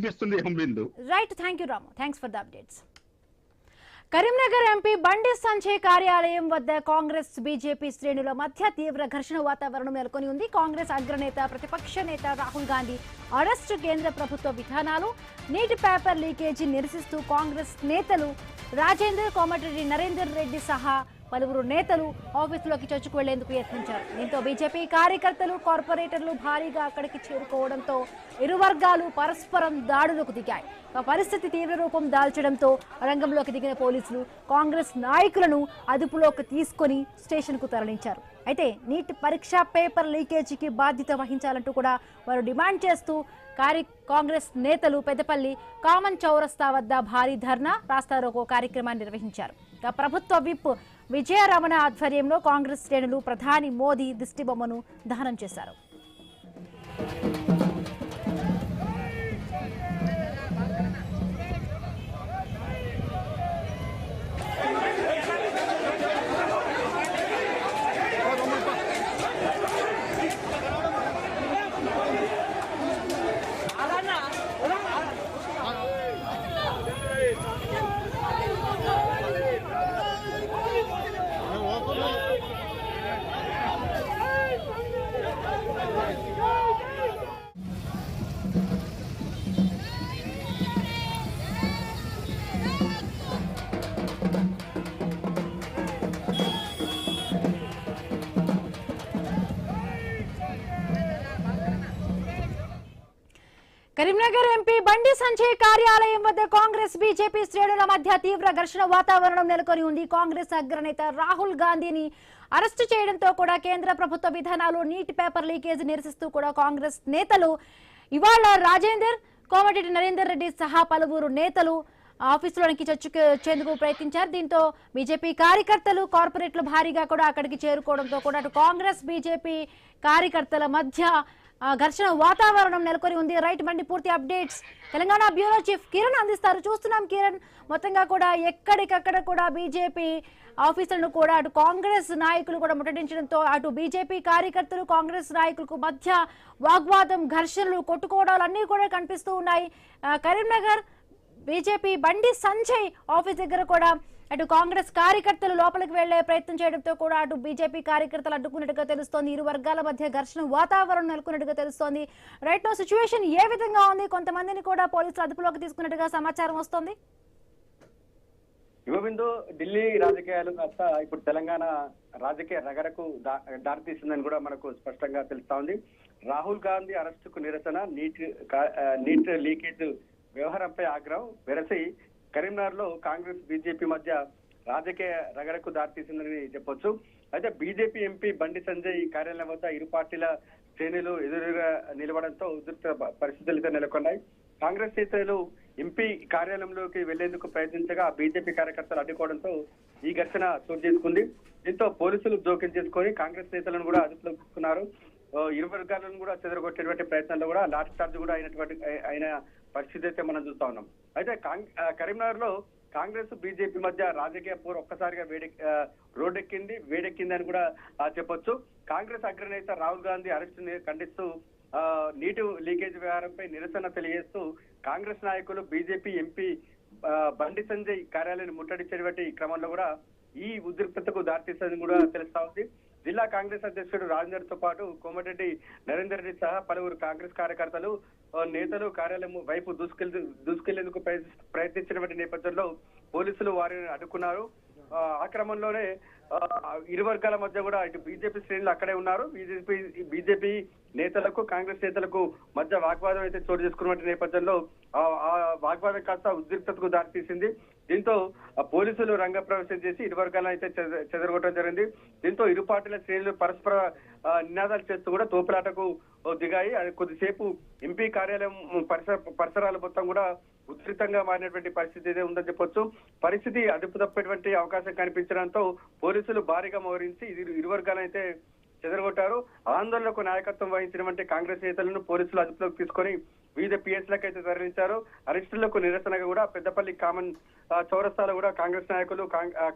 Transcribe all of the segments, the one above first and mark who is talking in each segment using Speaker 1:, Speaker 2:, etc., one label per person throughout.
Speaker 1: అనిపిస్తుంది Bindu.
Speaker 2: Right, thank you Ramu, thanks for the updates. Karimnagar MP Bandi Sanjay కార్యాలయం వద్ద కాంగ్రెస్ బీజేపీ శ్రేణుల మధ్య తీవ్ర ఘర్షణ వాతావరణం నెలకొని ఉంది. కాంగ్రెస్ అగ్రనేత ప్రతిపక్ష నేత రాహుల్ గాంధీ అరెస్టు, కేంద్ర ప్రభుత్వ విధానాలు, నీటి పేపర్ లీకేజీ నిరసిస్తూ కాంగ్రెస్ నేతలు రాజేందర్, కోమటిరెడ్డి నరేందర్ రెడ్డి సహా పలువురు నేతలు ఆఫీసులోకి చొచ్చుకు వెళ్లేందుకు యత్నించారు. దీంతో బీజేపీ కార్యకర్తలు, కార్పొరేటర్లు భారీగా అక్కడికి చేరుకోవడంతో ఇరు వర్గాలు పరస్పరం దాడులకు దిగాయి. పరిస్థితి తీవ్ర రూపం దాల్చడంతో రంగంలోకి దిగిన పోలీసులు కాంగ్రెస్ నాయకులను అదుపులోకి తీసుకుని స్టేషన్ కు తరలించారు. అయితే నీటి పరీక్ష పేపర్ లీకేజీకి బాధ్యత వహించాలంటూ కూడా వారు డిమాండ్ చేస్తూ కాంగ్రెస్ నేతలు పెద్దపల్లి కామన్ చౌరస్తా వద్ద భారీ ధర్నా, రాస్తారోకో కార్యక్రమాన్ని నిర్వహించారు. ప్రభుత్వ విప్ విజయరమణ ఆధ్వర్యంలో కాంగ్రెస్ శ్రేణులు ప్రధాని మోదీ దిష్టిబొమ్మను దహనం చేశారు. కరీంనగర్ ఎంపీ బండి సంజయ్ కార్యాలయం వద్ద కాంగ్రెస్ బీజేపీ శ్రేణుల మధ్య తీవ్ర ఘర్షణ వాతావరణం నెలకొని ఉంది. కాంగ్రెస్ అగ్రనేత రాహుల్ గాంధీని అరెస్టు చేయడంతో కూడా కేంద్ర ప్రభుత్వ విధానాలు, నీటి పేపర్ లీకేజ్ నిరసిస్తూ కూడా కాంగ్రెస్ నేతలు ఇవాళ రాజేందర్, కోమటిరెడ్డి నరేందర్ రెడ్డి సహా పలువురు నేతలు ఆఫీసులోనికి చొచ్చుకొచ్చేందుకు ప్రయత్నించారు. దీంతో బీజేపీ కార్యకర్తలు, కార్పొరేట్లు భారీగా కూడా అక్కడికి చేరుకోవడంతో కూడా అటు కాంగ్రెస్ బీజేపీ కార్యకర్తల మధ్య ఘర్షణ వాతావరణం నెలకొని ఉంది. రైట్, మండి పూర్తి updates Telangana bureau chief Kiran అందిస్తారు. చూస్తున్నాం కిరణ్, మొత్తంగా కూడా ఎక్కడికక్కడ కూడా బీజేపీ ఆఫీసులను కూడా అటు కాంగ్రెస్ నాయకులు కూడా ముట్టడించడంతో అటు బీజేపీ కార్యకర్తలు, కాంగ్రెస్ నాయకులకు మధ్య వాగ్వాదం, ఘర్షణలు, కొట్టుకోవడాలు అన్నీ కూడా కనిపిస్తూ ఉన్నాయి. కరీంనగర్ బీజేపీ బండి సంజయ్ ఆఫీస్ దగ్గర కూడా అటు కాంగ్రెస్ కార్యకర్తలు లోపలికి వెళ్లే ప్రయత్నం చేయడంతో కూడా అటు బీజేపీ కార్యకర్తలు అడ్డుకున్నట్టుగా తెలుస్తోంది. ఇరు వర్గాల మధ్య ఘర్షణ వాతావరణం నెలకొన్నట్టుగా తెలుస్తోంది. రైట్ నో సిచ్యువేషన్ ఏ విధంగా ఉంది? కొంతమందిని కూడా పోలీసులు అదుపులోకి తీసుకున్నట్టుగా సమాచారం వస్తోంది.
Speaker 3: యువబిందు, ఢిల్లీ రాజకీయాలు కాస్త ఇప్పుడు తెలంగాణ రాజకీయ రగడకు దారితీస్తుందని కూడా మనకు స్పష్టంగా తెలుస్తా ఉంది. రాహుల్ గాంధీ అరెస్టుకు నిరసన, నీట్ లీకేజ్ వ్యవహారంపై ఆగ్రహం వెరసి కరీంనగర్ లో కాంగ్రెస్ బీజేపీ మధ్య రాజకీయ రగడకు దారితీసిందని చెప్పొచ్చు. అయితే బీజేపీ ఎంపీ బండి సంజయ్ కార్యాలయం వద్ద ఇరు పార్టీల శ్రేణులు ఎదురుగా నిలవడంతో ఉద్రిక్త పరిస్థితులు నెలకొన్నాయి. కాంగ్రెస్ నేతలు ఎంపీ కార్యాలయంలోకి వెళ్లేందుకు ప్రయత్నించగా బీజేపీ కార్యకర్తలు అడ్డుకోవడంతో ఈ ఘర్షణ చోటు చేసుకుంది. దీంతో పోలీసులు జోక్యం చేసుకుని కాంగ్రెస్ నేతలను కూడా అదుపులోకి తీసుకున్నారు. ఇరు వర్గాలను కూడా చెదరగొట్టేటువంటి ప్రయత్నంలో కూడా లాఠీ చార్జ్ కూడా అయిన పరిస్థితి అయితే మనం చూస్తా ఉన్నాం. అయితే కరీంనగర్ లో కాంగ్రెస్ బీజేపీ మధ్య రాజకీయ పోరు ఒక్కసారిగా వేడెక్కింది అని కూడా చెప్పొచ్చు. కాంగ్రెస్ అగ్రనేత రాహుల్ గాంధీ అరెస్టుని ఖండిస్తూ నీటి లీకేజ్ వ్యవహారంపై నిరసన తెలియజేస్తూ కాంగ్రెస్ నాయకులు బీజేపీ ఎంపీ బండి సంజయ్ కార్యాలయాన్ని ముట్టడించేటువంటి క్రమంలో కూడా ఈ ఉద్రిక్తతకు దారితీస్తుందని కూడా తెలుస్తా ఉంది. జిల్లా కాంగ్రెస్ అధ్యక్షుడు రాజేందర్ తో పాటు కోమటిరెడ్డి నరేందర్ రెడ్డి సహా పలువురు కాంగ్రెస్ కార్యకర్తలు, నేతలు కార్యాలయం వైపు దూసుకెళ్లేందుకు ప్రయత్నించినటువంటి నేపథ్యంలో పోలీసులు వారిని అడ్డుకున్నారు. ఆ క్రమంలోనే ఇరు వర్గాల మధ్య కూడా ఇటు బీజేపీ శ్రేణులు అక్కడే ఉన్నారు. బీజేపీ నేతలకు, కాంగ్రెస్ నేతలకు మధ్య వాగ్వాదం అయితే చోటు చేసుకున్న నేపథ్యంలో ఆ వాగ్వాదం కాస్త ఉద్రిక్తతకు దారితీసింది. దీంతో పోలీసులు రంగప్రవేశం చేసి ఇరు వర్గాలను అయితే చెదరగొట్టడం జరిగింది. దీంతో ఇరు పార్టీల శ్రేణులు పరస్పర నినాదాలు చేస్తూ కూడా తోపులాటకు దిగాయి. అది కొద్దిసేపు ఎంపీ కార్యాలయం పరిసరాల మొత్తం కూడా ఉధృతంగా మారినటువంటి పరిస్థితి అయితే ఉందని చెప్పొచ్చు. పరిస్థితి అదుపు తప్పేటువంటి అవకాశం కనిపించడంతో పోలీసులు భారీగా మోహరించి ఇరు వర్గాలను అయితే చెదరగొట్టారు. ఆందోళనకు నాయకత్వం వహించినటువంటి కాంగ్రెస్ నేతలను పోలీసులు అదుపులోకి తీసుకొని వివిధ పిఎస్లకు అయితే తరలించారు. అరెస్టులకు నిరసనగా కూడా పెద్దపల్లి కామన్ చౌరస్తాలో కూడా కాంగ్రెస్ నాయకులు,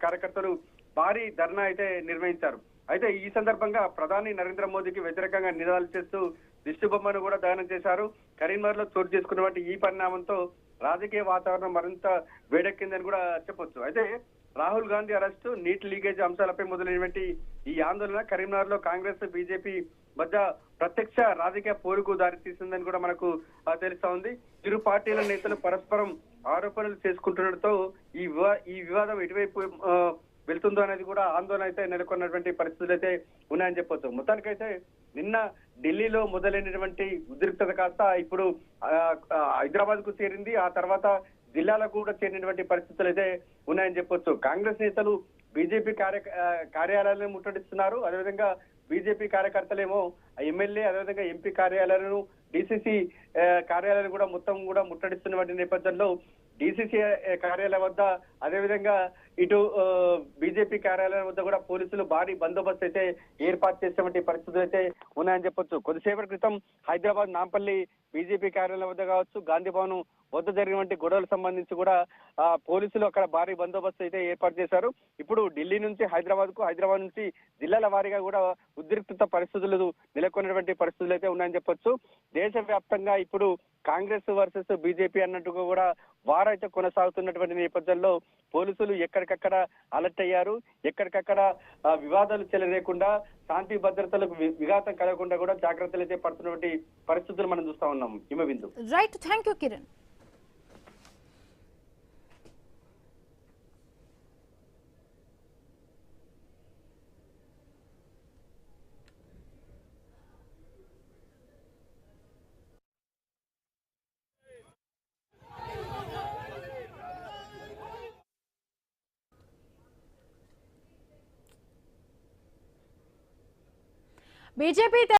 Speaker 3: కార్యకర్తలు భారీ ధర్నా అయితే నిర్వహించారు. అయితే ఈ సందర్భంగా ప్రధాని నరేంద్ర మోదీకి వ్యతిరేకంగా నినాదాలు చేస్తూ దిష్టి బొమ్మను కూడా దహనం చేశారు. కరీంనగర్ లో చోటు చేసుకున్నటువంటి ఈ పరిణామంతో రాజకీయ వాతావరణం మరింత వేడెక్కిందని కూడా చెప్పొచ్చు. అయితే Rahul Gandhi arrest, NEET leakage అంశాలపై మొదలైనటువంటి ఈ ఆందోళన కరీంనగర్ లో కాంగ్రెస్ బీజేపీ మధ్య ప్రత్యక్ష రాజకీయ పోరుకు దారితీసిందని కూడా మనకు తెలుస్తా ఉంది. ఇరు పార్టీల నేతలు పరస్పరం ఆరోపణలు చేసుకుంటుండటంతో ఈ వివాదం ఎటువైపు వెళ్తుందో అనేది కూడా ఆందోళన అయితే నెలకొన్నటువంటి పరిస్థితులు అయితే ఉన్నాయని చెప్పొచ్చు. మొత్తానికైతే నిన్న ఢిల్లీలో మొదలైనటువంటి ఉద్రిక్తత కాస్త ఇప్పుడు హైదరాబాద్ కు చేరింది. ఆ తర్వాత జిల్లాలకు కూడా చేరినటువంటి పరిస్థితులు అయితే ఉన్నాయని చెప్పొచ్చు. కాంగ్రెస్ నేతలు బీజేపీ కార్యాలయాలను ముట్టడిస్తున్నారు. అదేవిధంగా బీజేపీ కార్యకర్తలేమో ఎమ్మెల్యే అదేవిధంగా ఎంపీ కార్యాలయాలను, డిసిసి కార్యాలయాలను కూడా మొత్తం కూడా ముట్టడిస్తున్నటువంటి నేపథ్యంలో డిసిసి కార్యాలయం వద్ద అదేవిధంగా ఇటు బీజేపీ కార్యాలయం వద్ద కూడా పోలీసులు భారీ బందోబస్తు అయితే ఏర్పాటు చేసినటువంటి పరిస్థితులు అయితే ఉన్నాయని చెప్పొచ్చు. కొద్దిసేపటి క్రితం హైదరాబాద్ నాంపల్లి బీజేపీ కార్యాలయం వద్ద కావచ్చు, గాంధీ భవన్ వద్ద జరిగినటువంటి గొడవలకు సంబంధించి కూడా పోలీసులు అక్కడ భారీ బందోబస్తు అయితే ఏర్పాటు చేశారు. ఇప్పుడు ఢిల్లీ నుంచి హైదరాబాద్ కు, హైదరాబాద్ నుంచి జిల్లాల వారీగా కూడా ఉద్రిక్తత పరిస్థితులు నెలకొన్నటువంటి పరిస్థితులు అయితే ఉన్నాయని చెప్పొచ్చు. దేశవ్యాప్తంగా ఇప్పుడు కాంగ్రెస్ వర్సెస్ బీజేపీ అన్నట్టుగా కూడా వారైతే కొనసాగుతున్నటువంటి నేపథ్యంలో పోలీసులు ఎక్కడికక్కడ అలర్ట్ అయ్యారు. ఎక్కడికక్కడ వివాదాలు చెలరేకుండా, శాంతి భద్రతలకు విఘాతం కలగకుండా కూడా జాగ్రత్తలు అయితే పడుతున్నటువంటి పరిస్థితులు మనం చూస్తా ఉన్నాం. Himabindu.
Speaker 2: Right, thank you Kiran. BJP